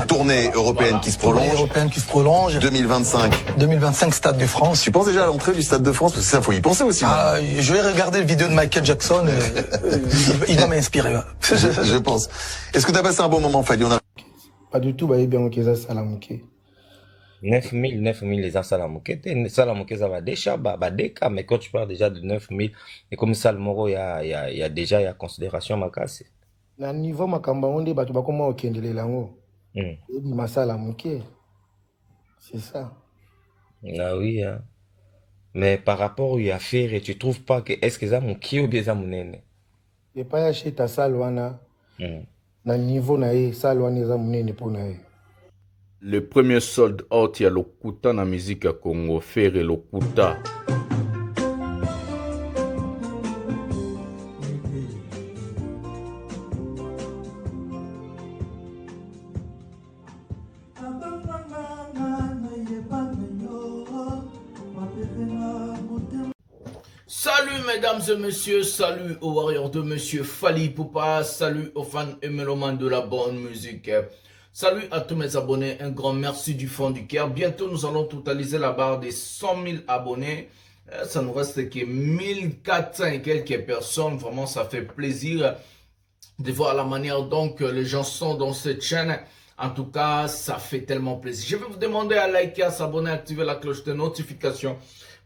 Tournée européenne qui se prolonge. Européenne qui se prolonge. 2025. 2025, Stade de France. Tu penses déjà à l'entrée du Stade de France? Parce que ça, faut y penser aussi. Je vais regarder la vidéo de Michael Jackson. Il va m'inspirer. Je pense. Est-ce que tu as passé un bon moment, Fali? Pas du tout, bien ok, ça salamouké. 9000 les gens salamouké. Salamouké, ça va déjà, mais quand tu parles déjà de 9000, et comme ça, le moro, il y a déjà considération ma casse. Na niveau makamba onde batu bakoma okendele lango. Et dit masala mouké. C'est ça. Ah oui, hein. Mais par rapport à faire, tu trouves pas que est-ce que ça mouké ou bien ça mounene? Et pas acheter ta salwana. Na niveau na e salwana za mounene pour na e. Le premier sold out ya lokuta na musique ya Congo, faire lokuta. Salut mesdames et messieurs, salut aux warriors de monsieur Fali Ipupa, salut aux fans et mélomanes de la bonne musique. Salut à tous mes abonnés, un grand merci du fond du cœur. Bientôt nous allons totaliser la barre des 100 000 abonnés. Ça nous reste que 1400 et quelques personnes. Vraiment ça fait plaisir de voir la manière dont les gens sont dans cette chaîne. En tout cas ça fait tellement plaisir. Je vais vous demander à liker, à s'abonner, à activer la cloche de notification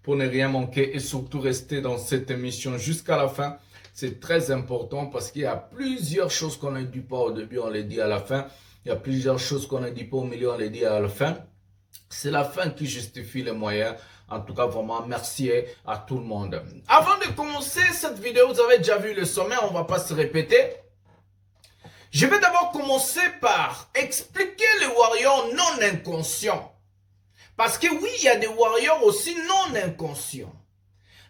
pour ne rien manquer et surtout rester dans cette émission jusqu'à la fin. C'est très important parce qu'il y a plusieurs choses qu'on ne dit pas au début, on les dit à la fin. Il y a plusieurs choses qu'on ne dit pas au milieu, on les dit à la fin. C'est la fin qui justifie les moyens. En tout cas, vraiment, merci à tout le monde. Avant de commencer cette vidéo, vous avez déjà vu le sommet, on ne va pas se répéter. Je vais d'abord commencer par expliquer les warriors non inconscients. Parce que oui, il y a des warriors aussi non inconscients.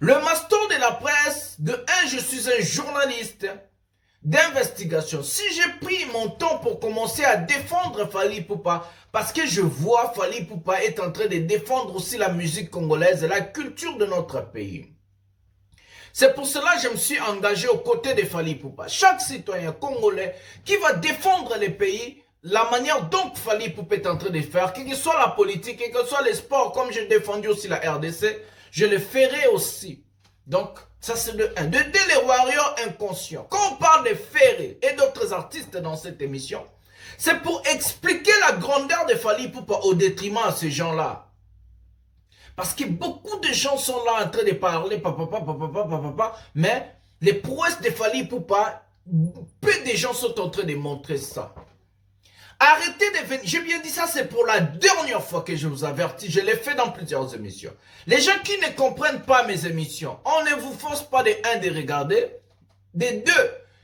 Le master de la presse, je suis un journaliste d'investigation. Si j'ai pris mon temps pour commencer à défendre Fali Ipupa, parce que je vois Fali Ipupa est en train de défendre aussi la musique congolaise et la culture de notre pays. C'est pour cela que je me suis engagé aux côtés de Fali Ipupa. Chaque citoyen congolais qui va défendre le pays, la manière dont Fali Ipupa est en train de faire, que ce soit la politique, que ce soit les sports, comme j'ai défendu aussi la RDC, je le ferai aussi. Donc, ça c'est de 1. De 2, les warriors inconscients. Quand on parle de Ferré et d'autres artistes dans cette émission, c'est pour expliquer la grandeur de Fali Ipupa au détriment à ces gens-là. Parce que beaucoup de gens sont là en train de parler, mais les prouesses de Fali Ipupa, peu de gens sont en train de montrer ça. Arrêtez de venir, j'ai bien dit ça, c'est pour la dernière fois que je vous avertis, je l'ai fait dans plusieurs émissions. Les gens qui ne comprennent pas mes émissions, on ne vous force pas de de regarder, de 2,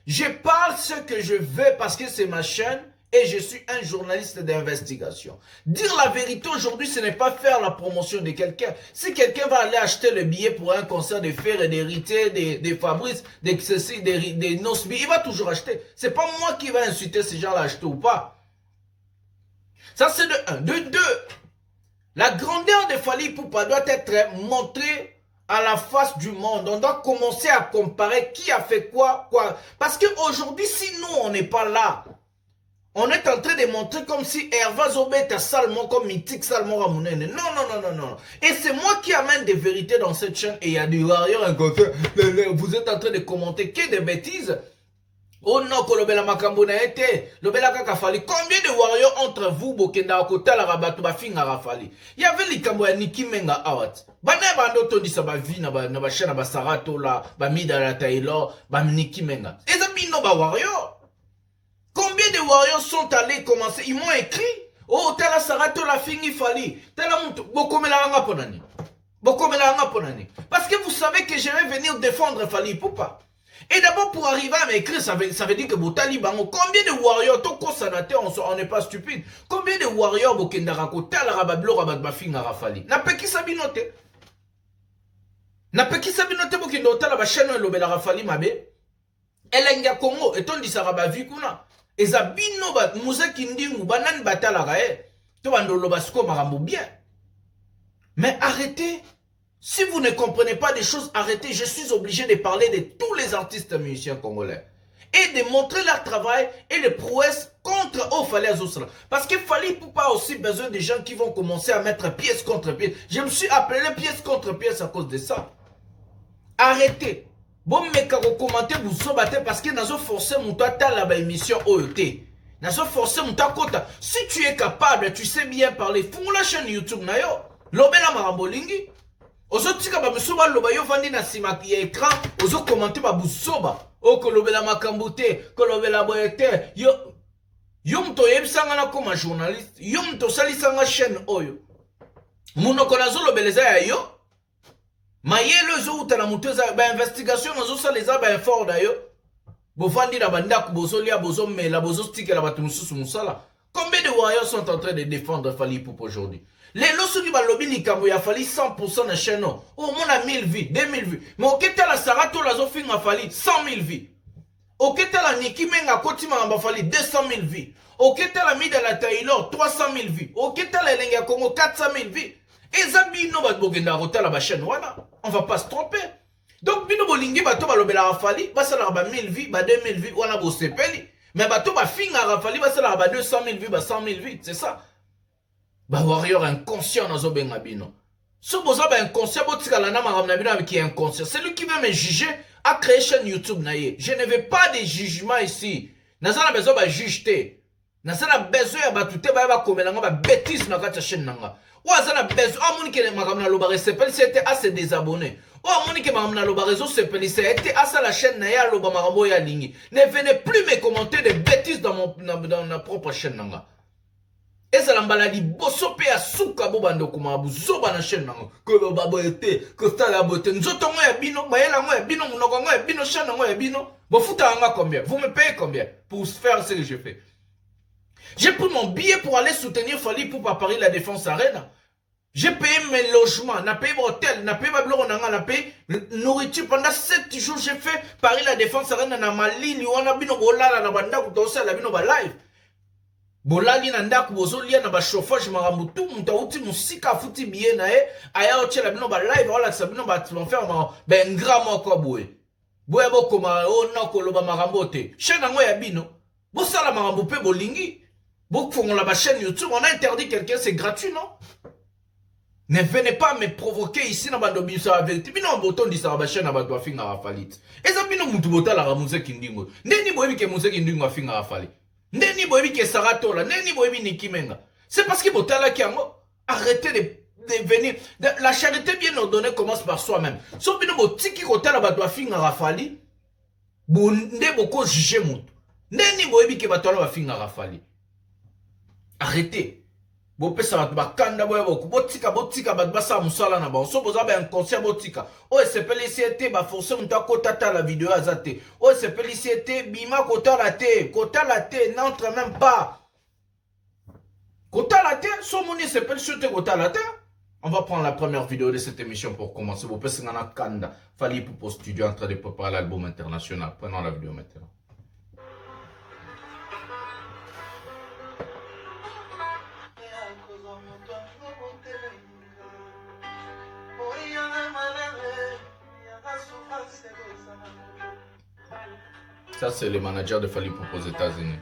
je parle ce que je veux parce que c'est ma chaîne et je suis un journaliste d'investigation. Dire la vérité aujourd'hui, ce n'est pas faire la promotion de quelqu'un. Si quelqu'un va aller acheter le billet pour un concert de Fer et d'Héritier, des Fabrice, des Nosby, il va toujours acheter. C'est pas moi qui va inciter ces gens à acheter ou pas. Ça c'est de 1. De 2, la grandeur de Fali Ipupa doit être montrée à la face du monde. On doit commencer à comparer qui a fait quoi. Parce qu'aujourd'hui, si nous, on n'est pas là, on est en train de montrer comme si Hervé Zobé était Salmon, comme mythique Salmon Ramounene. Non. Et c'est moi qui amène des vérités dans cette chaîne. Et il y a des warriors inconscients. Vous êtes en train de commenter que des bêtises. Oh non, que l'obéla makambo na été, l'obéla kaka Fali. Combien de warriors entre vous, Bokenda, Okota, la rabatu, ba finga rafali? Il y avait l'ikambo ya Niki Menga Awat. Bane bando tondi sa ba vi, na ba chena ba Sarato la, ba Mida la Taylor, ba Niki Menga. Et ça bino ba warriors. Combien de warriors sont allés commencer? Ils m'ont écrit. Oh, tala Sarato la fingi Fali. Tala mutu, bokomela anga ponani. Bokomela anga ponani. Parce que vous savez que je vais venir défendre Fali Ipupa. Et d'abord, pour arriver à m'écrire, ça veut dire que Botali Bango, combien de warriors, Toko Sanate, on n'est pas stupide. Combien de warriors, Bokendarako, Talarabablo, Rabatbafing, Rafali. N'a pas qui s'abinote. N'a pas qui s'abinote, Bokendota, la Bachano, Lobela Rafali, Mabe. Elenga Congo, et on dit Sarabavikuna. Et Zabino, Moussa Kinding, Banan Batalarae. Tobando Lobasko, Marambo bien. Mais arrêtez. Si vous ne comprenez pas des choses, arrêtez. Je suis obligé de parler de tous les artistes musiciens congolais. Et de montrer leur travail et les prouesses contre oh Fali Azosala. Parce que Fali Poupa a aussi besoin de gens qui vont commencer à mettre pièce contre pièce. Je me suis appelé pièce contre pièce à cause de ça. Arrêtez. Bon, mais quand vous commentez, vous sobatez parce que nous avons forcé mon temps à la émission OET. Nous avons forcé mon temps à si tu es capable, tu sais bien parler. Fous la chaîne YouTube, na yo. Lobela marambolingi. Ozo tika ba musoba loba yo vandi na sima ki écran. Ozo commenter ba busoba. O ko lobela makambote, ko lobela boyete. Yo mto yebisanga na koma journaliste. Yo mto salisanga chaîne oyo. Muno konazo lobeleza ya yo. Mayele zo utana muteza ba investigation ozo saleza ba effort d'ailleurs. Bo vandi na banda ku bozo lia bozo mela bozo sticker la batu mususu musala. Combien de warriors sont en train de défendre Fali Poupa aujourd'hui? Les losos qui balobi likambo ya Fali 100% na chaîne. Oh, on a 1000 vues, 2000 vues. Mais au keta la Sarato la zofing ma Fali 100 000 vues. Au keta la Niki Menga Koti ma Fali 200 000 vues. Au keta la Mida la Taylor 300 000 vues. Au keta la Elenga Congo 400 000 vues. Et Zabino bat bogenda rota la chaîne voilà. On va pas se tromper. Donc bino bolingi bato balobela Fali, ba sala ba 1000 vues, ba 2000 vues, wana bo sepeli. Mais bato ba finga Rafali, ba sala ba 200 000 vues, ba 100 000 vues, c'est ça. Bah warrior inconscient dans Zobenga bino. Ce boza ba inconscient botika la na maramna bino avec qui est inconscient. C'est lui qui veut me juger à créer chaîne YouTube naie. Je ne veux pas de jugement ici. Nazana besoin ba juger. Nazana besoin ya batute ba komela nga ba bêtise na kata chaîne nanga. Ou azana besoin amoni ke maramna lo ba resepel c'était à se désabonner. Oh, Monique Maramna Loba réseau se pelissait. Était à ça la chaîne Naya Loba Marambo ya Lingi. Ne venez plus me commenter des bêtises dans ma propre chaîne Nanga. Et ça l'embaladi bosso pe a souka bobando kuma buzoba na chaîne Nanga. Que le babo était, que ça la beauté. Nous autres ya bino, maëla ya bino, monoko ya bino, chaîne ya bino. Bon fouta anga combien? Vous me payez combien pour faire ce que je fais? J'ai pris mon billet pour aller soutenir Fali Poupa Paris la Défense Arena. J'ai payé mes logements, n'a payé mon hôtel, n'a payé ma blonde, n'a payé nourriture. Pendant 7 jours, j'ai fait Paris la Défense Arena na Mali, liwana bino bolala na banda kutosa la bino ba live. Bolali na ndaku bozolia na ba chauffage maramutu, mutauti musika futi bien na e, aya oche la bino ba live, wala sa bino ba faire ben grand moko boye. Boye boko ma ona koloba marambote. Chaîne ngo ya bino. Bo sala marambo pe bolingi. Bo font la chaîne YouTube, on a interdit quelqu'un, c'est gratuit non? Ne venez pas me provoquer ici dans la vérité. Bino boton di sa chaîne na ba finga Rafali. Eza bino mutu botala la musique kindingo. Neni boyebi ke musique kindingo finga Rafali. Neni boyebi ke Sarato la, neni boyebi Niki Menga. C'est parce que botala ki ango arrêtez de venir. La charité bien ordonnée commence par soi-même. So bino botiki kotala ba finga Rafali. Bonde boko juger mutu. Neni boyebi ke batala ba finga Rafali. Arrêtez. Bopesa bakanda boya boku botika batbasa musala na ba so boza ba inconscient botika o sepeli siete ba forcer mta kotata la vidéo azate o sepeli siete bima kota la te n'entre même pas kota la te so moni sepeli siete kota la te. On va prendre la première vidéo de cette émission pour commencer. Bopesa ngana kanda Fali Poupa studio en train de préparer l'album international. Prenons la vidéo maintenant. Ça, c'est le manager de Fali Poupa aux États-Unis.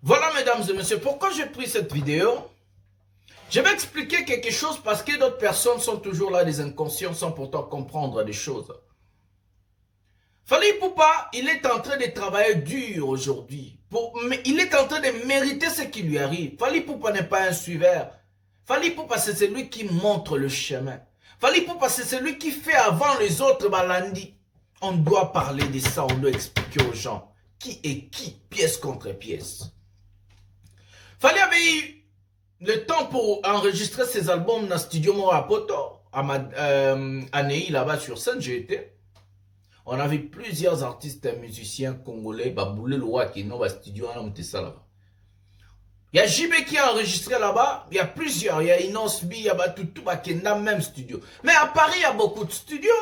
Voilà, mesdames et messieurs, pourquoi j'ai pris cette vidéo? Je vais expliquer quelque chose parce que d'autres personnes sont toujours là, des inconscients, sans pourtant comprendre des choses. Fali Poupa, il est en train de travailler dur aujourd'hui. Il est en train de mériter ce qui lui arrive. Fali Poupa n'est pas un suiveur. Fali Poupa, c'est celui qui montre le chemin. Fali Poupa, c'est celui qui fait avant les autres balandi. On doit parler de ça, on doit expliquer aux gens qui est qui, pièce contre pièce. Fali avait eu le temps pour enregistrer ses albums dans le studio Morapoto, à Ney, là-bas sur scène, j'ai été. On avait plusieurs artistes et musiciens congolais, Baboulé Loa qui est dans le studio, là-bas. Il y a JB qui a enregistré là-bas, il y a plusieurs, il y a Inosbi, il y a Batutu, qui est dans le même studio. Mais à Paris, il y a beaucoup de studios.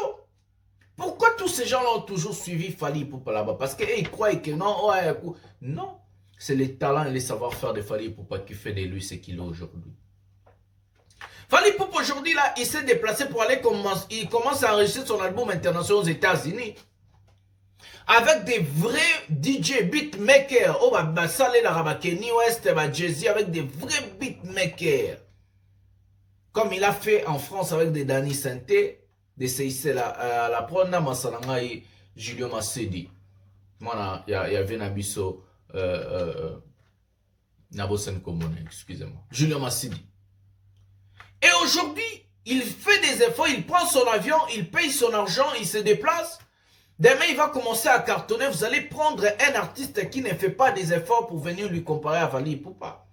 Pourquoi tous ces gens-là ont toujours suivi Fali Poupa là-bas? Parce qu'ils croient que non, ouais, non. C'est les talents et les savoir-faire de Fali Poupa qui fait de lui ce qu'il est aujourd'hui. Fali Poupa aujourd'hui, là, il s'est déplacé pour aller commencer, il commence à enregistrer son album international aux États-Unis. avec des vrais DJ beatmakers. Oh, bah, salé la raba Kenny West, bah, Jay-Z, avec des vrais beatmakers. Comme il a fait en France avec des Danny Santé, des CIC la prona, Masalanga et Julio Massedi. Moi, il y avait Nabiso, Nabosen Komone, excusez-moi. Julio Massedi. Et aujourd'hui, il fait des efforts, il prend son avion, il paye son argent, il se déplace. Demain, il va commencer à cartonner. Vous allez prendre un artiste qui ne fait pas des efforts pour venir lui comparer à Fally Ipupa.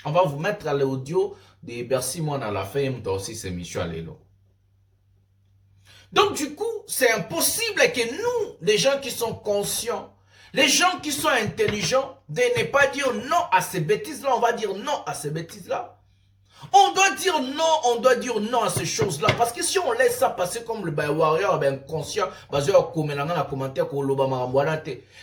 On va vous mettre à l'audio de Bercy Moine à la fin, mais aussi c'est Michel Alelo. Donc du coup, c'est impossible que nous, les gens qui sont conscients, les gens qui sont intelligents, de ne pas dire non à ces bêtises-là. On va dire non à ces bêtises-là. On doit dire non à ces choses-là. Parce que si on laisse ça passer comme le warrior inconscient,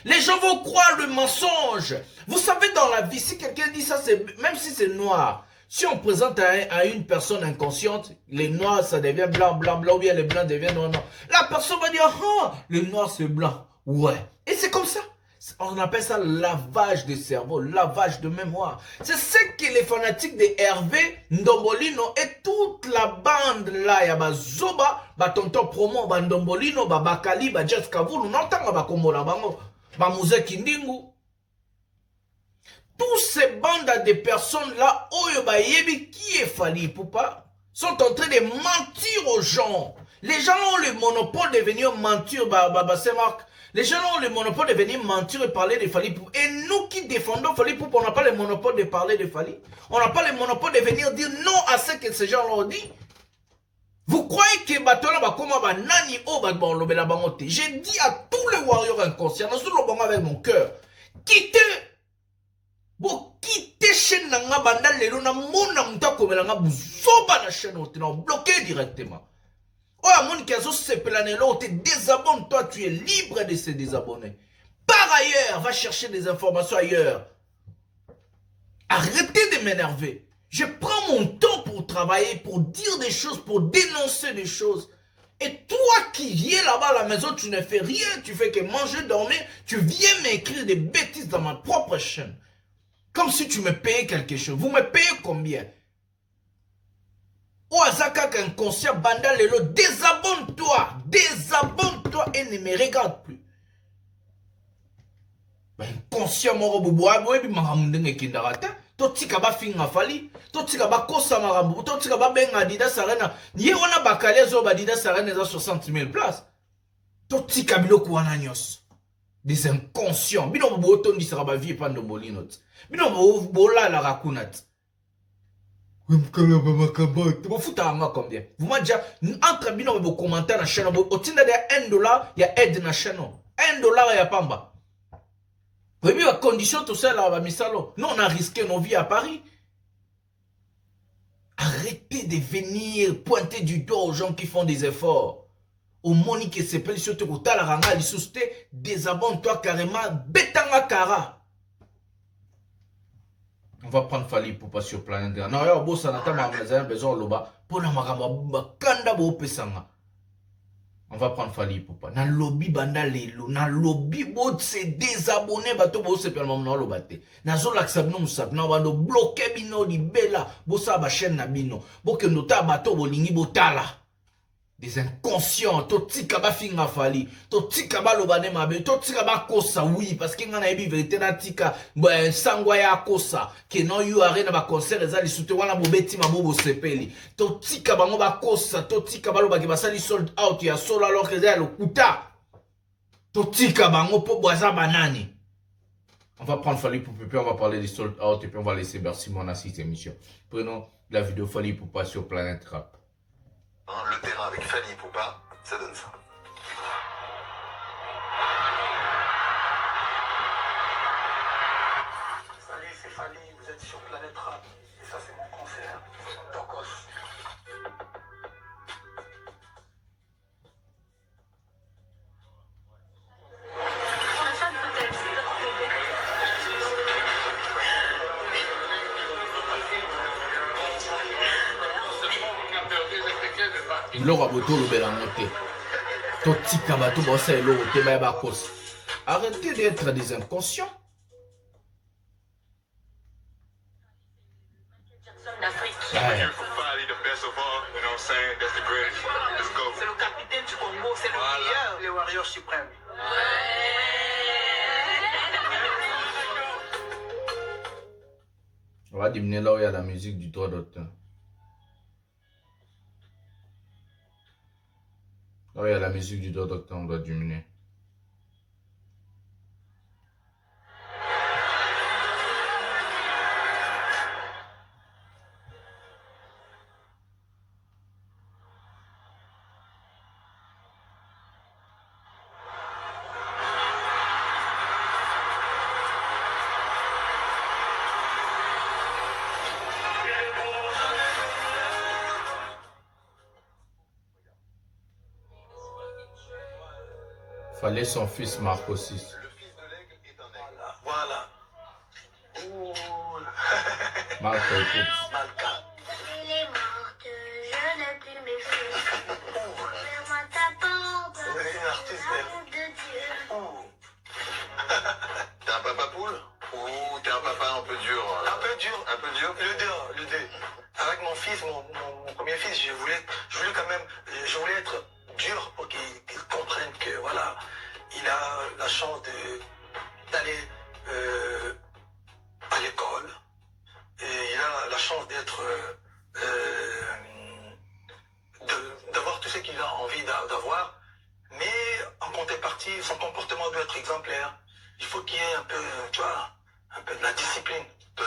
les gens vont croire le mensonge. Vous savez, dans la vie, si quelqu'un dit ça, même si c'est noir, si on présente à une personne inconsciente, les noirs, ça devient blanc, blanc, blanc, ou bien les blancs deviennent noir, noir. La personne va dire, ah, le noir, c'est blanc. Ouais. Et c'est comme ça. On appelle ça lavage de cerveau, lavage de mémoire. C'est ce que les fanatiques de Hervé, Ndombolino et toute la bande là, il y a Zoba, Tonton Promo, Ndombolino, Bakali, Jess Kavoul, on entend Bakomola, Mouze Kindingu. Tous ces bandes de personnes là, Oyobayebi, qui est Fally Ipupa, sont en train de mentir aux gens. Les gens ont le monopole de venir mentir, c'est Marc. Les gens ont le monopole de venir mentir et parler de Fally Ipupa. Et nous qui défendons Fally Ipupa, on n'a pas le monopole de parler de Fally. On n'a pas le monopole de venir dire non à ce que ces gens ont dit. Vous croyez que j'ai dit à tous les warriors inconscients, avec mon cœur, quittez. Bon, quittez chaîne nanga banda lelo na mona muta komelanga buzoba na chaîne on bloqué directement. Oh, à mon caso c'est pelanelo, te désabonne, toi tu es libre de se désabonner. Par ailleurs, va chercher des informations ailleurs. Arrêtez de m'énerver. Je prends mon temps pour travailler, pour dire des choses, pour dénoncer des choses. Et toi qui viens là-bas à la maison, tu ne fais rien, tu fais que manger, dormir, tu viens m'écrire des bêtises dans ma propre chaîne. Comme si tu me payais quelque chose. Vous me payez combien? Oazaka inconscient, banda lelo, désabonne-toi. Désabonne-toi et ne me regarde plus. Inconscient, moro bobo, aboye bi maramundenge kindarata. Totika ba finga Fally, totika ba kosa marambu, totika ba benga Adidas Arena. Ye wana bakale zo ba Adidas Arena za 60 000 places. Totika biloko wana nyos. Des inconscients. Bino bobo tondi sera ba vie pando molinot. Bino bola la rakunat. Vous m'avez déjà, entre bino vos commentaires na chaîne, au titre de $1, il y a aide na chaîne. $1, il y a pamba. Vous avez vu la condition, tout ça là, misalo. Nous, on a risqué nos vies à Paris. Arrêtez de venir pointer du doigt aux gens qui font des efforts. Au moni qui s'appelle surtout au talaranga, les sousté, désabonne-toi carrément, bétanga kara. On va prendre Fally Ipupa sur planète. Non, yo, bo sanata ma maison besoin loba. Pour la magamba kanda bo pesanga. On va prendre Fally Ipupa. Na lobby banda lelo, na lobby bo se désabonner bato bo se perma na lobate. Na zo laksab no musap na bando bloquer bino di bela, bo sa ba chaîne na bino. Bo ke nota bato bo lingi bo tala. Des inconscients, totika ba finga Fally, totika ba lobane mabe, totika ba kosa, oui, parce que ngana ebi vérité na tika, sangwa ya kosa, que non yu arena ba concert ezali soute wana bo beti mabobo sepeli, totika ba ngoba kosa, totika ba loba ki basali sold out ya solo alors que ezali lokuta, totika ba ngopo boaza banani. On va prendre Fally Ipupa, puis on va parler des sold out, et puis on va laisser Bercy Moine à cette émission. Prenons la vidéo Fally Ipupa sur Planète Rap. Le terrain avec Fally Ipupa, ça donne ça. Salut, c'est Fally, vous êtes sur Planète Rap. Et ça, c'est mon concert. Tokos. Iloro aboto lobela mote. Totika bato bosa eloro te ba ba kosi. Arrêtez d'être des inconscients. Beautiful Fally, the best of all, you know what I'm saying? That's the greatest. Let's go. C'est le capitaine du Congo, c'est le meilleur, le warrior suprême. On va diminuer là où il y a la musique du droit d'auteur. Là où il y a la musique du droit d'auteur, on doit diminuer. Fallait son fils Marco 6. Le fils de l'aigle est un aigle. Voilà. Ouh. Marco, écoute. Malka. Elle est morte, je n'ai plus mes fils. Ouvre-moi ta porte, Une artiste belle. l'amour de Dieu. T'es un papa poule ou t'es un papa un peu dur? Un peu dur. Un peu dur? Le deux. Avec mon fils, mon premier fils, je voulais être dur pour qu'il comprenne que voilà, il a la chance d'aller à l'école et il a la chance d'avoir tout ce qu'il a envie d'avoir, mais en contrepartie, son comportement doit être exemplaire. Il faut qu'il y ait un peu, tu vois, un peu de la discipline. Toi,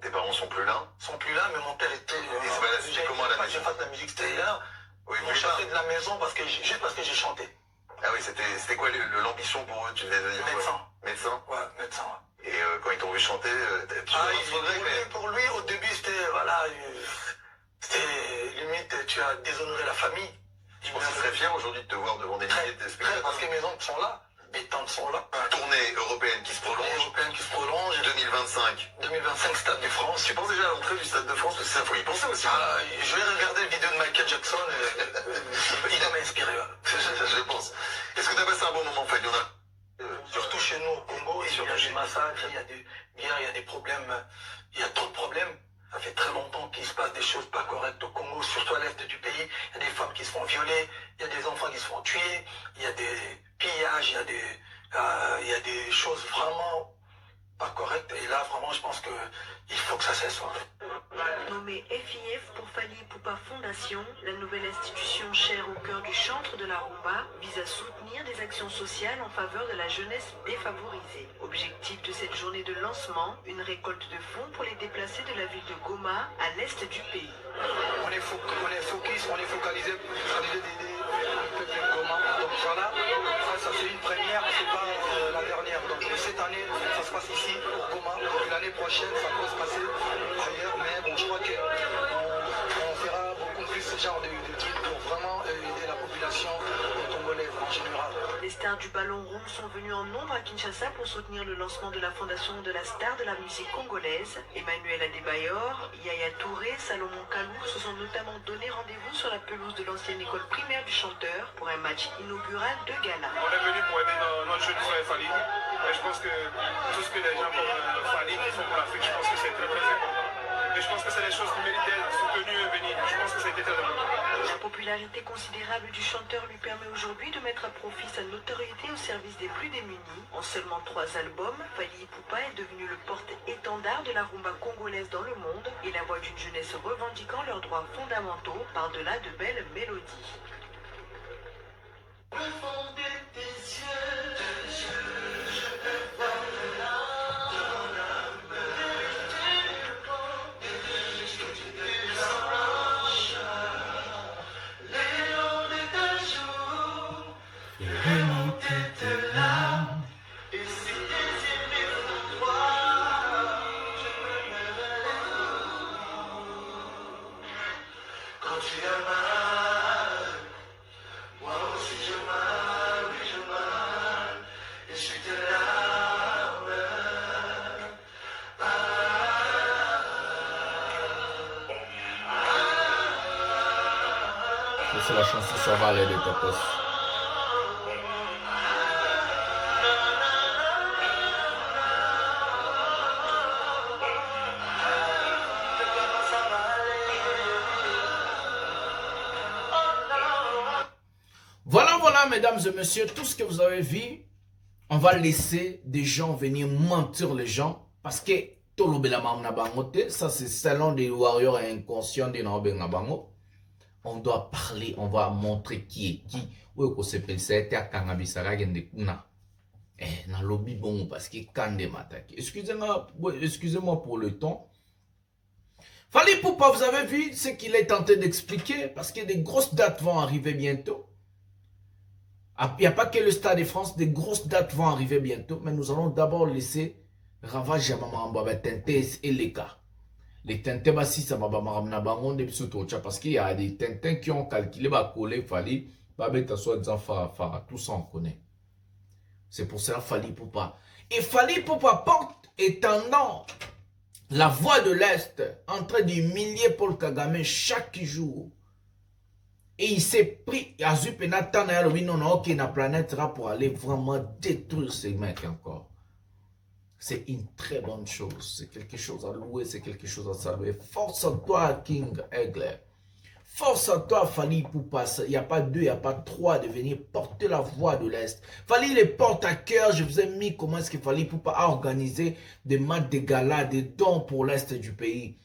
tes parents sont plus là? Ils sont plus là, mais mon père était. se baladait comment à la maison? J'ai fait de la musique, c'était là. Oui, Ils m'ont chassé de la maison juste parce que j'ai chanté. Ah oui, c'était quoi l'ambition pour eux? Tu devais devenir quoi? Médecin. Médecin? Ouais, médecin. Ouais. Et quand ils t'ont vu chanter, tu Pour lui, au début, c'était, voilà, c'était limite, tu as déshonoré la famille. Je pense qu'ils seraient fiers aujourd'hui de te voir devant des milliers de Très, spectateurs. parce que mes oncles sont là, mes tantes sont là. Tournée européenne qui se Les prolonge. Européennes qui se prolongent. 2025. 2025, Stade de France. Tu penses déjà à l'entrée du Stade de France? Parce que ça, faut y penser aussi. Je vais regarder la vidéo de Michael Jackson. Il va m'inspirer. Je pense. Est-ce que tu as passé un bon moment, Fally? Surtout chez nous au Congo, il y a des massacres, il y a des guerres, il y a des problèmes, il y a trop de problèmes. Ça fait très longtemps qu'il se passe des choses pas correctes au Congo, surtout à l'est du pays. Il y a des femmes qui se font violer, il y a des enfants qui se font tuer, il y a des pillages, il y a des choses vraiment pas correctes. Et là, vraiment, je pense qu'il faut que ça cesse. Nommée FIF pour Fally Ipupa Fondation, la nouvelle institution chère au cœur du chantre de la rumba vise à soutenir des actions sociales en faveur de la jeunesse défavorisée. Objectif de cette journée de lancement, une récolte de fonds pour les déplacés de la ville de Goma à l'est du pays. On est focalisé pour d'aider le peuple de Goma. Donc voilà, ça c'est une première, c'est pas la dernière. Donc cette année, ça se passe ici, pour Goma. Et l'année prochaine, ça peut se passer ailleurs. Mais bon, je crois qu'on fera beaucoup plus ce genre de trucs pour vraiment aider la population congolaise en général. Les stars du ballon rond sont venus en nombre à Kinshasa pour soutenir le lancement de la fondation de la star de la musique congolaise. Emmanuel Adebayor, Yaya Touré, Salomon Kalou se sont notamment donné rendez-vous sur la pelouse de l'ancienne école primaire du chanteur pour un match inaugural de gala. On est venu pour aider notre jeune frère Fally. Et je pense que tout ce que les gens comme Fally qui font pour l'Afrique, je pense que c'est très très important. Et je pense que c'est des choses qui méritent d'être soutenues et bénies. Je pense que c'était très important. La popularité considérable du chanteur lui permet aujourd'hui de mettre à profit sa notoriété au service des plus démunis. En seulement 3 albums, Fally Ipupa est devenu le porte-étendard de la rumba congolaise dans le monde et la voix d'une jeunesse revendiquant leurs droits fondamentaux par-delà de belles mélodies. C'est la chanson Ça va aller de ta poste. voilà, mesdames et messieurs, tout ce que vous avez vu, on va laisser des gens venir mentir les gens parce que ça c'est selon des warriors inconscients de Nabango. On doit parler, on va montrer qui est qui. Oui, qu'on s'appelle ça, c'était à Kangabisara Gendekuna. Dans le lobby, bon, parce que quand des m'attaquent. Excusez-moi pour le temps. Fally Ipupa, vous avez vu ce qu'il est tenté d'expliquer parce que des grosses dates vont arriver bientôt. Il n'y a pas que le Stade de France, des grosses dates vont arriver bientôt, mais nous allons d'abord laisser Ravage Yamamamba, Tintés et les cas. Les Tintins, parce qu'il y a des Tintins qui ont calculé, coller Fally, tout ça on connaît. C'est pour cela Fally Ipupa. Et Fally Ipupa porte étendant la voix de l'Est en train d'humilier Paul Kagame chaque jour. Et il s'est pris à Zupenatan et la planète pour aller vraiment détruire ces mecs encore. C'est une très bonne chose. C'est quelque chose à louer, c'est quelque chose à saluer. Force à toi, King Egler. Force à toi, Fally Ipupa. Il n'y a pas deux, il n'y a pas trois de venir porter la voix de l'Est. Fally les porte à cœur. Je vous ai mis comment est-ce que Fally Ipupa a organisé des matchs de gala, des dons pour l'Est du pays.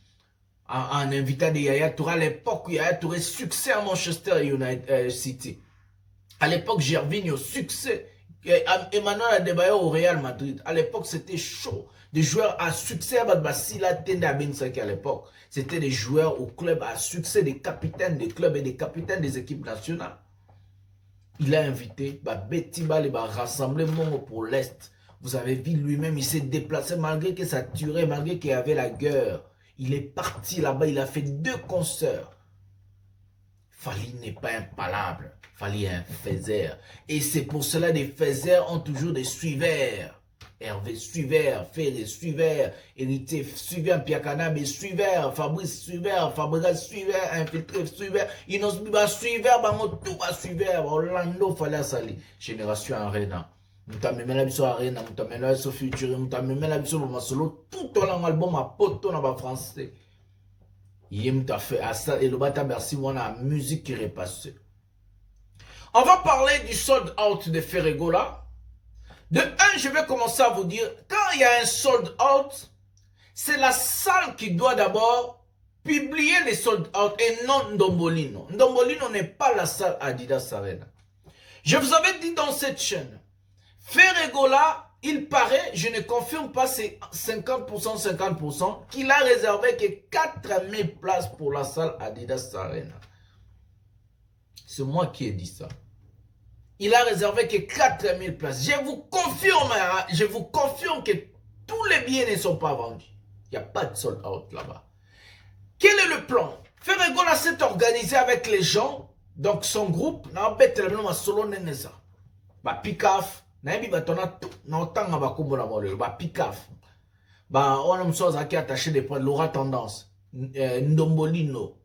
En invitant des Yaya Touré, à l'époque, Yaya Touré succès à Manchester United City. À l'époque, Gervinho, succès. Emmanuel Adebayor au Real Madrid. À l'époque, c'était chaud. Des joueurs à succès à Badbasila, Tende Abinsaki à l'époque. C'était des joueurs au club à succès, des capitaines des clubs et des capitaines des équipes nationales. Il a invité Betiba, il va rassembler Mongo pour l'Est. Vous avez vu lui-même, il s'est déplacé malgré que ça tuerait, malgré qu'il y avait la guerre. Il est parti là-bas, il a fait 2 concerts. Fally n'est pas impalable. Fally est un faiseur. Et c'est pour cela que les faiseurs ont toujours des suiveurs. Hervé suiveur, Ferré suiveur, Héritier suiveur, Piakanabe suiveur, Fabrice suiveur, Fabregas suiveur, Infiltré suiveur, Inos Biba suiveur, tout va suiveur, Orlando Fally Sali. Génération Arena. Mutamemela biso Arena, mutamemela biso Future, mutamemela biso Masolo, tout dans l'album à poto dans le français. Yem t'a fait à ça et le bata merci on a musique qui repasse. On va parler du sold out de Ferregola. De un, je vais commencer à vous dire, quand il y a un sold out, c'est la salle qui doit d'abord publier les sold out et non Ndombolino. Ndombolino n'est pas la salle Adidas Arena. Je vous avais dit dans cette chaîne, Ferregola, il paraît, je ne confirme pas, c'est 50%, 50%, qu'il a réservé que 4000 places pour la salle Adidas Arena. C'est moi qui ai dit ça. Il a réservé que 4000 places. Je vous confirme que tous les billets ne sont pas vendus. Il n'y a pas de sold out là-bas. Quel est le plan? Ferregola s'est organisé avec les gens, donc son groupe, Pikaf, Naibi batona tout, n'entend pas comme la Pikaf. On a chose qui attaché des points, Laura Tendance, Ndombolino,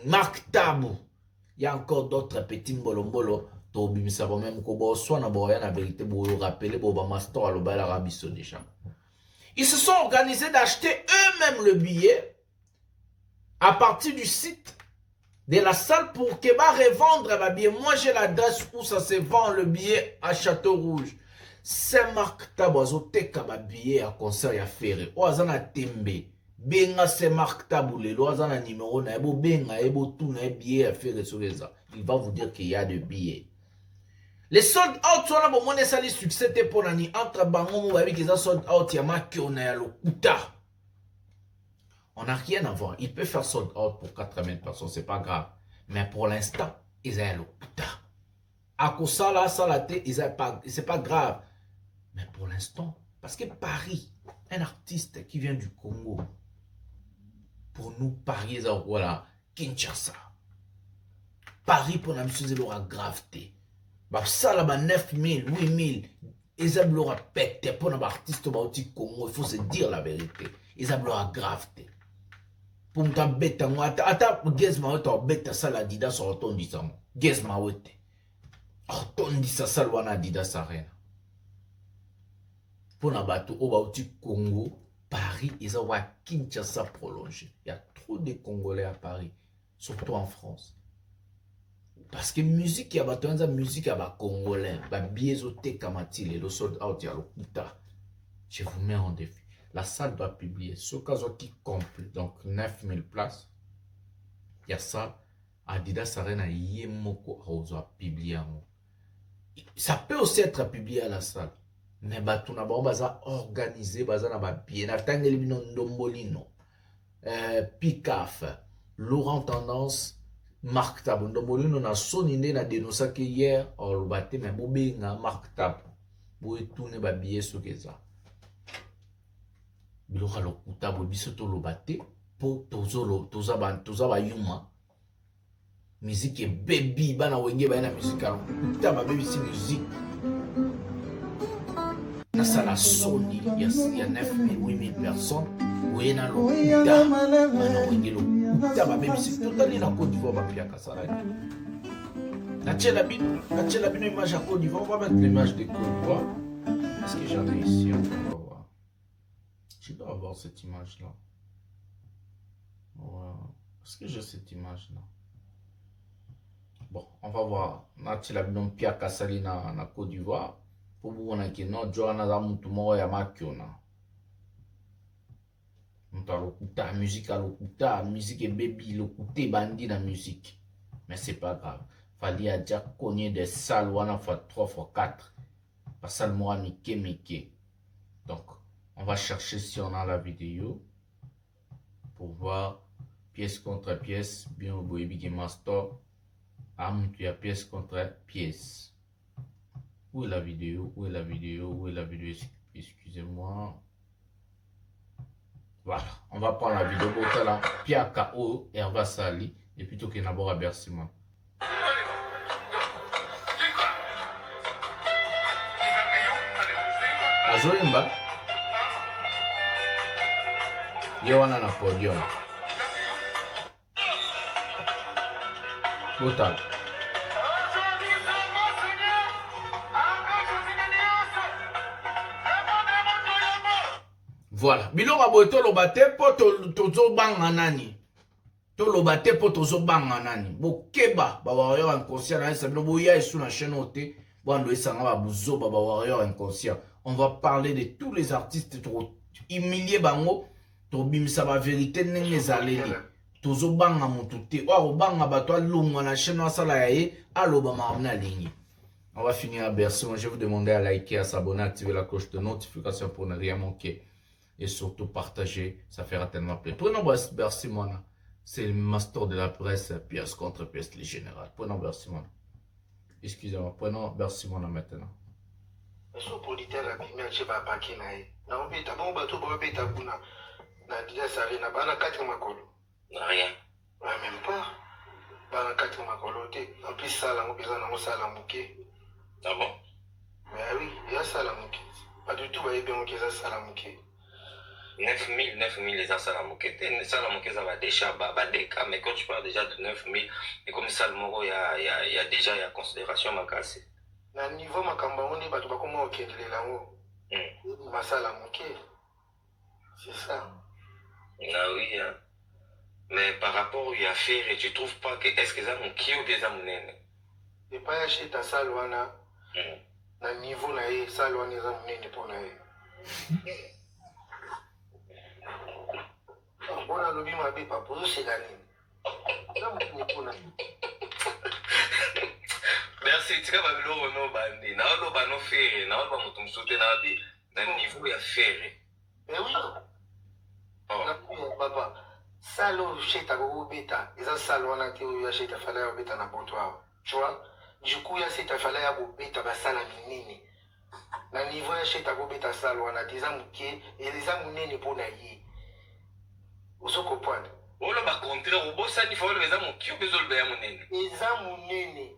Marc Tabou. Il y a encore d'autres petits mbolombolo. Ils se sont organisés d'acheter eux-mêmes le billet à partir du site de la salle pour que va revendre le billet. Moi, j'ai l'adresse où ça se vend le billet à Château Rouge. C'est Marc Taboiseau, teka ba billet à concert ya Ferré. Oazana Tembe. Benga c'est Marc Tabou. Le oazana numéro na ebo benga ebo tout na billet à Ferré sur les ans. Il va vous dire qu'il y a des billets. Les sold out sont là pour mon essai succès pour l'année entre Bangomo avec les sold out yama qui on a le kuta. On n'a rien à voir. Il peut faire sold out pour 4000 personnes, c'est pas grave. Mais pour l'instant, ils ont le kuta. À cause ça là, ça la tête, c'est pas grave. Mais pour l'instant, parce que Paris, un artiste qui vient du Congo, pour nous, Paris, voilà, Kinshasa. Paris pour la mission, il aura graveté. Ça là, 9000, 8000, ils ont pété pour un artiste du Congo, il faut se dire la vérité. Ils ont graveté. Pour me bête, attends, Gezma, bête, ça la Adidas sur ton disant. Gezma, wete. Ton dit ça, ça, l'on Adidas Arena. Pour un bateau au Congo, Paris, ils ont Kinshasa prolongé. Il y a trop de Congolais à Paris, surtout en France. Parce que musique ya bato musique ya ba congolais, ba biezo te kamatile le sold out ya lokuta. Je vous mets en défi. La salle doit publier ce cas qui complet, donc 9000 places. Il y a ça. Adidas Arena Yemoko a publié. Ça peut aussi être publié à la salle. Mais bato na ba baza organisé, baza na ba bien. Na tangeli bino ndombolino. Picaf, Laurent Tendance, Marc Tab. Ndombolino na soninde na dénoncé hier au lobate mais bobenga Marc Tab. Boé tourner ba billet ce que ça. Bilora lokuta bo biso to lobate po toza ba yuma. Musique baby bana wenge ba na musique alors. Lokuta ba baby si musique. Na sala Sony, il y a 9000 8000 personnes. Oui, na lokuta bana wenge lokuta ba baby si totali na Côte d'Ivoire ba pia kasara. Na tchela bino image à Côte d'Ivoire, on va mettre l'image de Côte d'Ivoire. Est-ce que j'en ai ici? Je dois avoir cette image-là. Voilà. Est-ce que j'ai cette image-là? Bon, on va voir. Nati la bidon Pierre Kassali na Côte d'Ivoire. Pour vous on a qui non, Johanna da Mutumo ya makiona. Lokuta, musique à lokuta, musique et baby, lokuté bandi la musique. Mais c'est pas grave. Fallait à déjà cogner des salles, wana fois 3 fois 4. Pas seulement à Mike. Donc, on va chercher si on a la vidéo pour voir pièce contre pièce. Bien au Boebi Master. Il y a pièce contre pièce. Où est la vidéo? Où est la vidéo? Excusez-moi. Voilà. On va prendre la vidéo. Là, Pierre K.O. et Herva Sali. Et plutôt qu'il n'aborde à Bercement. Azoimba. Yohana na podium. Total. Voilà. Biloko boy to lobate po tozo banga nani. To lobate po tozo banga nani. Bo keba ba warrior inconscient na sabino boya esu na chaîne ote. Bando esanga ba buzo ba warrior inconscient. On va parler de tous les artistes trop humiliés bango. To bimisa ba vérité nenge zaleli. Tozo banga mutute. Wa banga bato alunga na chaîne wasala yae aloba marna ligne. On va finir à Bercy. Je vais vous demander à liker, à s'abonner, à activer la cloche de notification pour ne rien manquer. Et surtout partager, ça fera tellement plaisir. Prenons Bercy Mona. C'est le master de la presse, pièce contre pièce, les générales. Prenons Bercy Mona. Excusez-moi, prenons Bercy Mona maintenant. So politeur la bimel che ba paki na ye. Na opeta bon bato ba opeta kuna. Na dia sare na bana 4 makolo. Rien. Ouais, même pas. Bana 4 makolo te. En plus ça la ngopeza na mosala muke. Ah bon? Mais oui, il y a ça la muke. Pas du tout ba yebe ngokeza sala muke. 9000 les gens salamokete. Salamokeza va déjà badeka, mais quand tu parles déjà de 9000, et comme ça le moro il y a déjà il y a considération makasi. Na niveau makamba oni bato bakoma okendelela ngo. Masala muke. C'est ça. Ah oui, hein. Mais par rapport à faire, tu trouves pas que est-ce que ça mon qui ou bien ça mon nene? Et pas acheter ta salle wana. Na niveau na ye salle wana za munene pour na ye. Bon a lobi ma be pa pozo c'est la nini. Ça munene pour na. Merci, tu vas le no bandi. Na lo ba no faire, na lo ba mutum sote na bi na niveau ya faire. Mais oui. Papa, salo cheta go beta, eza salo wana te o ya cheta fala ya beta na bontoir. Tu vois? Du coup, ya cheta fala ya go beta ba sala minene. Na niveau ya cheta go beta salo wana déjà muke, et les amunene pour na yi. Oso comprendre. Olo ba contraire, obo sa ni fa le za muke o bezol ba ya munene. Eza munene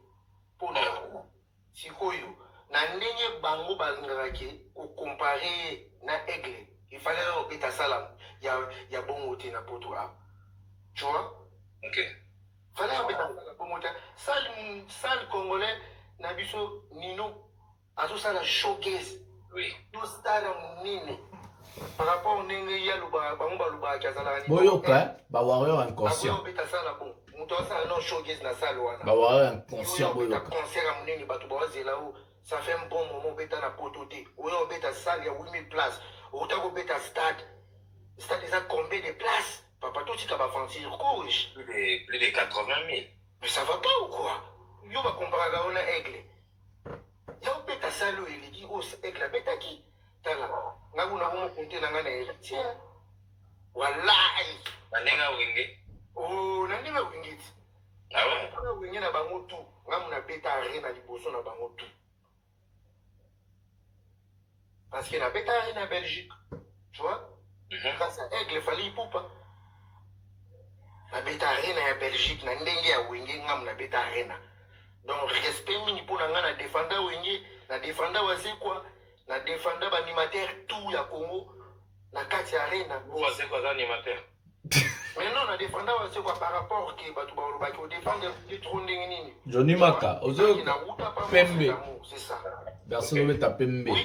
pour na ko. Sikoyo, na ndenge bango balingaka ke ko comparer na aigle. Il fallait beta sala. Il y a bon côté na poto là. Tu vois? OK. Fallait beta sala bon côté. Salle congolais na biso Nino. Azo sala showcase. Oui. Tout stade nini. Par rapport au Nenge Yaluba, Bamba Luba, Kazala, Boyoka, ba warrior inconscient. Ba warrior inconscient boyoka. Ça fait un bon moment beta na pototé. Oui, on beta salle, il y a 8000 places. Autant qu'on beta stade. Stade déjà combien de places? Papa, tout tu vas fancy courage. Plus de 80 000. Mais ça va pas ou quoi? Yo va comparer à una aigle. Yo beta salle, il dit, oh, aigle, beta qui? Tala. Nga una homo compter na nga na héritier. Wallahi. Nanenga wenge. Oh, nanenga wenge. Ah ouais? Nanenga wenge na bango tout. Nga muna beta arena liboso na bango tout. Parce qu'il y a une bêta en Belgique. Tu vois? Grâce à Aigle, il fallait poupa. La bêta arena en Belgique, na ndenge ya wenge ngam na bêta arena. Donc respect mini pour na défendre wenge, na défendre wase quoi, na défendre animateur tout ya Congo, na kati arena. Wase quoi ça animateur? Mais non, na défendre wase quoi par rapport que batu ba olobaki o défendre des trop ndenge nini. Johnny Maka, ozo Pembe. C'est ça. Personne ne t'a Pembe.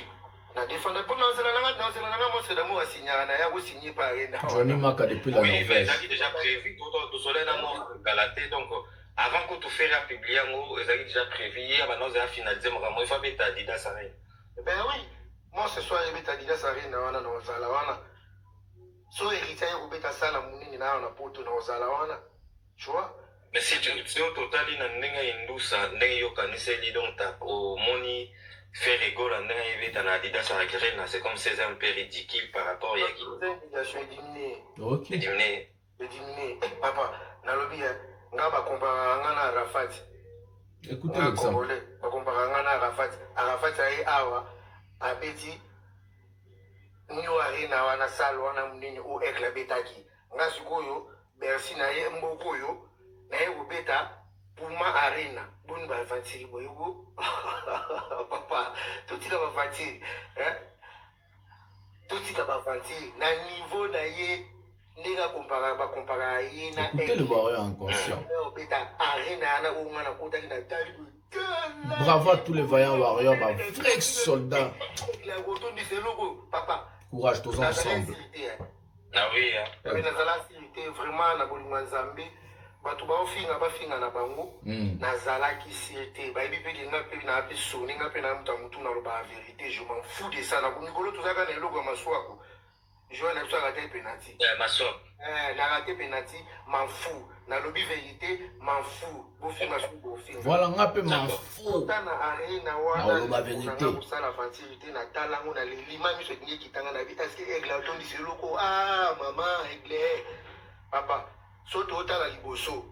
Na défendre pour dans la moi c'est d'amour à signer na ya go signer par arena. Johnny Maka depuis la Norvège. Oui, Norvège. déjà prévu tout soleil dans mon galaté donc avant que tu fasses publier ngo ezaki déjà prévu ya bana za finaliser makambo il faut beta Adidas arena. Ben oui, moi ce soir beta Adidas arena wana na ozala wana. So héritier ko beta sala munini na na poto na ozala wana. Tu vois? Mais si au total ina ndenge indusa ndenge yo kaniseli donc ta au moni faire rigole en ndenge na Adidas arena c'est comme c'est un peu ridicule par rapport à qui. L'obligation est diminuée. OK. Diminuée. Papa, na lobi nga ba compara nga na Arafat. Écoutez l'exemple. Ba compara nga na Arafat. Arafat ay awa abeti nyo arena wana sal wana munini o ekla betaki. Nga sikoyo Bercy na ye mboko yo na ye beta Puma arena. Bon ba fatiri boyo. Papa, tout ça va fatiri. Hein? Tout ça va fatiri. Na niveau na ye Nega compara yena. Écoutez le warrior inconscient. Bravo à tous les vaillants warriors, bah, vrais soldats. Courage tous ensemble. Ah oui, vraiment na bolingo nzambe bato baofinga bafinga na bango nazalaki sirte bayebi mpe linga mpe na mpe soni nga mpe na mutu mutu na loba vérité je m'en fous de ça na mikolo tozalaka na eloko ya maswako je na biso akate penalty na raté penalty m'en fous na lobi vérité m'en fous bofinga su bofinga voilà nga mpe m'en fous na arena wana loba vérité kosala ventilité na talango na lelima miso etingi kitanga na bi est-ce que aigle atondisi eloko ah maman aigle papa soto otala liboso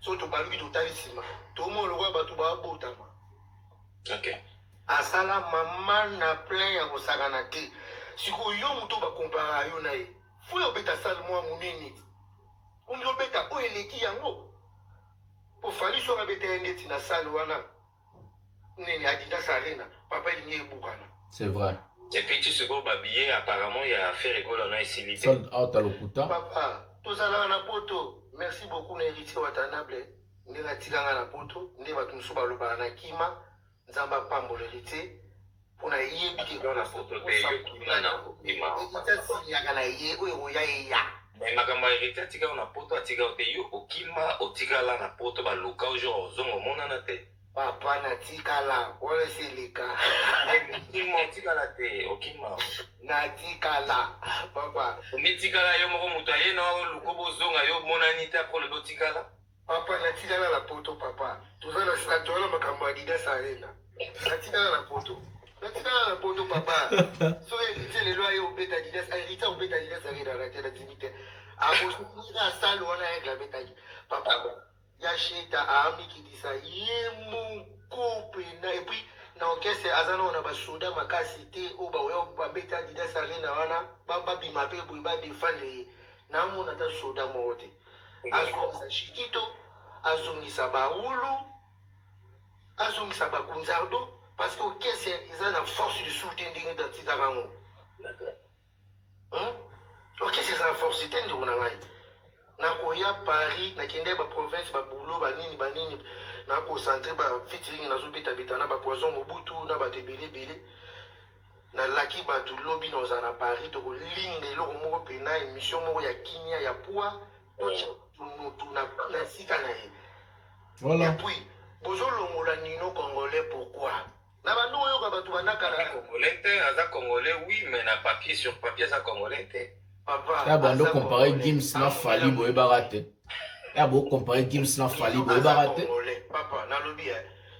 soto baluki totali nsima tomo lokwa bato babotama asala mama na plein ya kosakana te sikoyo yo moto bakompara yo na ye fo obeta sale mwa monene omi obeta oyo eleki yango ofali so babeta ye ndeti na sale wana nini Adidas arena papa elingi ebukana. C'est vrai. Et puis tu sais quoi, babillé apparemment il y a fait rigolo on a essayé. Sold out à l'Okuta. Papa, tous allons na poto. Merci beaucoup na héritier watanable. Ndela tikanga na poto, ndeba tumsuba loba na kima, nzamba pambo héritier. Pour na yebi ki dans la photo de yo kima na kima. Héritier ya kana ye oyo ya ya. Mais makambo héritier tika na poto atika te yo okima otika la na poto ba luka ojo zongo mona na te. Papa na tikala, wala c'est le cas. Okima tikala te, okima. Na tikala, papa. Mais tikala yo moko mutu aye na lukobo zonga yo mona ni te après le tikala. Papa na tikala la poto papa. Tozala satola makambo Adidas arena. Na tikala la poto. Na tikala la poto papa. So héritier les lois yo beta Adidas, héritier au beta Adidas arena la tête la dignité. A construire ça l'on a avec la beta. Papa. Yashita ami qui dit ça yemu coupe na et puis na orchestre azana on a ba soda makasi te o ba yo ba beta Adidas arena wana baba bima pe buiba defendre na mona ta soda mote azongisa shikito azongisa baulu azongisa bakunzardo parce que orchestre ils ont la force de soutien de titarango orchestre ils ont la force de tendre na ngai na koya Paris na kende ba province ba boulot ba nini na concentré ba featuring na zo beta na ba poison mobutu na ba tebele bele nalaki bato lobi noza na Paris tokolinga eloko moko pena émission moko ya kimia ya poa na sika na ye. Voilà. Et puis bozolongola Nino Congolais pourquoi? Na bando oyo ka bato banakala Congolais aza Congolais oui mais na papier sur papier aza Congolais te. Papa. Ya bando comparer Gims na Fally boye barate. Ya bo comparer Gims na Fally boye barate. Papa na lobi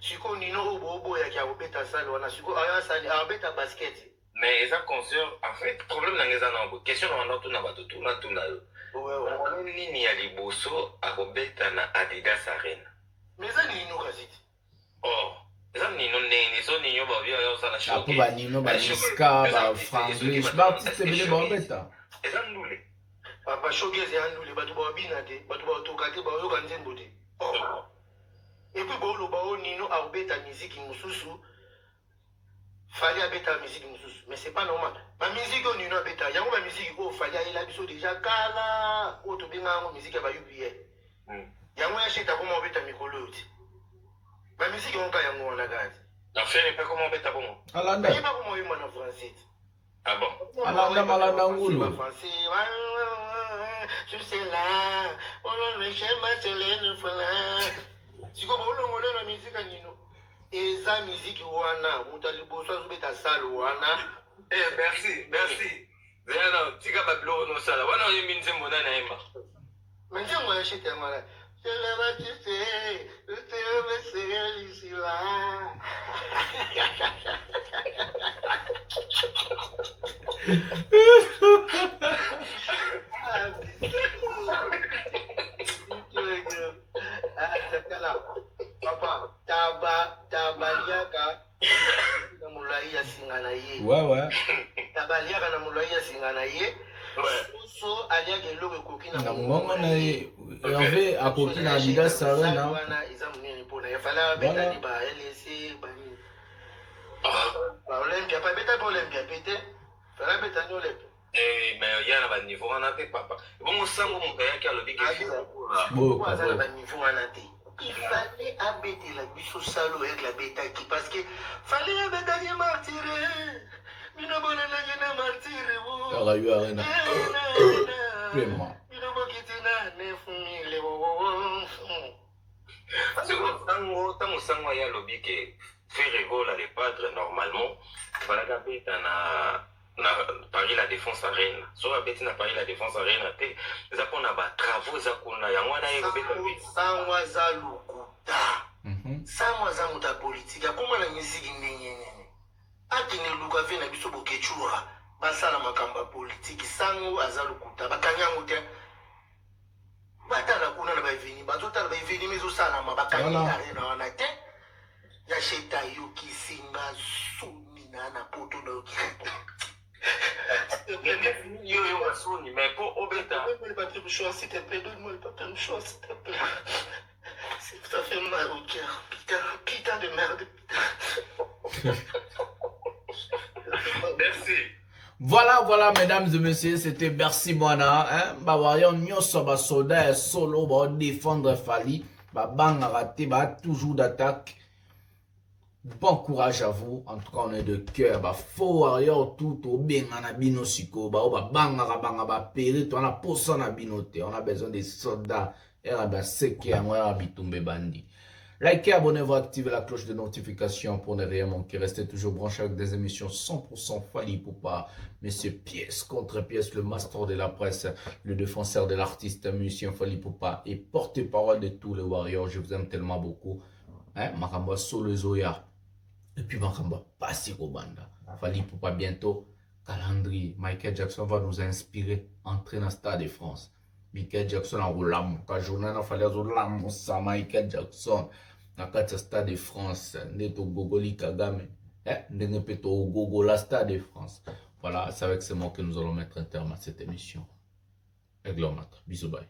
siko Nino obo ya kia obeta sale wana siko aya sale abeta basket. Mais eza concert en fait problème na ngeza na bo question na ndo na bato tuna tuna yo. Ouais. Nini ya liboso akobeta na Adidas Arena. Mais ça Nino kasiti. Oh, ça Nino nene so Nino ba via yo sana show. Apo ba Nino ba Niska ba Franglish ba artiste bele ba obeta. Eza ndule. Papa showcase ya ndule bato ba bina te, bato ba toka te ba yo kanzembo te. Oh. Et puis bon lo ba o Nino abeta musique mususu. Fallait abeta musique mususu, mais c'est pas normal. Ma musique au Nino abeta, yango ba musique ko fallait il a biso déjà kala, o to binga ngo musique ba yubiye. Yango ya shita comment abeta mikolo uti. Ma musique on ka yango wana gazi. Na faire pas comment beta bon. Alanda. Mais pas comment yo na français. Ah bon. Alanda malanda ngulu. Français. Je sais là, on le schéma c'est le fala. Si ko bo lo ngole na musique Nino. Eza musique wana, mutali boso azobeta sale wana. Eh merci. Zena tika bablo no sala. Wana yo minze mona na ema. Mais moi je t'ai mal. Je le va tu sais, je te remercie ici là. Papa, tabaliaka na mulai ya singana ye. Ouais. Tabaliaka na mulai ya singana ye. So aliaka eloko koki na mongo na ye. Hervé akoki na Adidas Arena. Wana eza munene pona. Ya fala beta ni ba LC bani. Ba Olympia pa beta ba Olympia pete. Fala beta ni Olympia. Mais il y a un niveau en athée, papa. Bon, ça, mon père qui a le big bon, niveau en athée. Il fallait abaisser la biso salo avec la bêta qui parce que fallait abaisser les martyrs. Mina bona la gena martyrs. La radio Arena. Vraiment. Mina bokitina ne fumile wo. Tango sango ya lobby que fait rigole à les padres normalement. Voilà qu'abaisser na Paris la Défense Arena. So abeti na Paris la Défense Arena te. Za pona ba travaux za kuna yango na ye beta. Sangwa za lukuta. Sangwa za muta politique. Akoma na musique nyenyenye. Atine luka ve na biso bokechura. Basala makamba politique. Sango aza lukuta. Bakanyango te. Batala kuna na baivini. Batota na baivini mezo sala mabakanya arena wana te. Ya sheta yuki singa suni na poto na yuki. Mais pour Obeta. Donne-moi le papier mouchoir, s'il te plaît. Donne-moi le papier mouchoir, s'il te plaît. Ça fait mal au cœur. Putain de merde. Merci. Voilà, mesdames et messieurs, c'était Bercy Moana. Bah, voyons, nous sommes soldats solo, bah, défendre Fally. Bah, bang, raté, bah, toujours d'attaque. Bon courage à vous, en tout cas on est de cœur. Bah, faux warrior tout au bien on a bino siko. Bah, banga péri, on a posa na binote. On a besoin des soldats. Et bah, c'est qui on a bitumbe bandi. Likez, abonnez-vous, activez la cloche de notification pour ne rien manquer. Restez toujours branchés avec des émissions 100% Fally Ipupa. Monsieur pièce contre pièce, le master de la presse, le défenseur de l'artiste, musicien Fally Ipupa et porte-parole de tous les warriors. Je vous aime tellement beaucoup. Makamba solo zoya. Et puis Makamba Passiro Banda. Fally Ipupa bientôt. Calendrier. Michael Jackson va nous inspirer. Entrer dans le Stade de France. Michael Jackson en roulant. Quand journée n'a fallu rouler ça Michael Jackson. Dans le Stade de France. Neto Gogoli Kagame. N'est pas au Gogo la Stade de France. Voilà, c'est avec ces mots que nous allons mettre un terme à cette émission. Aiglomatre. Bisous bye.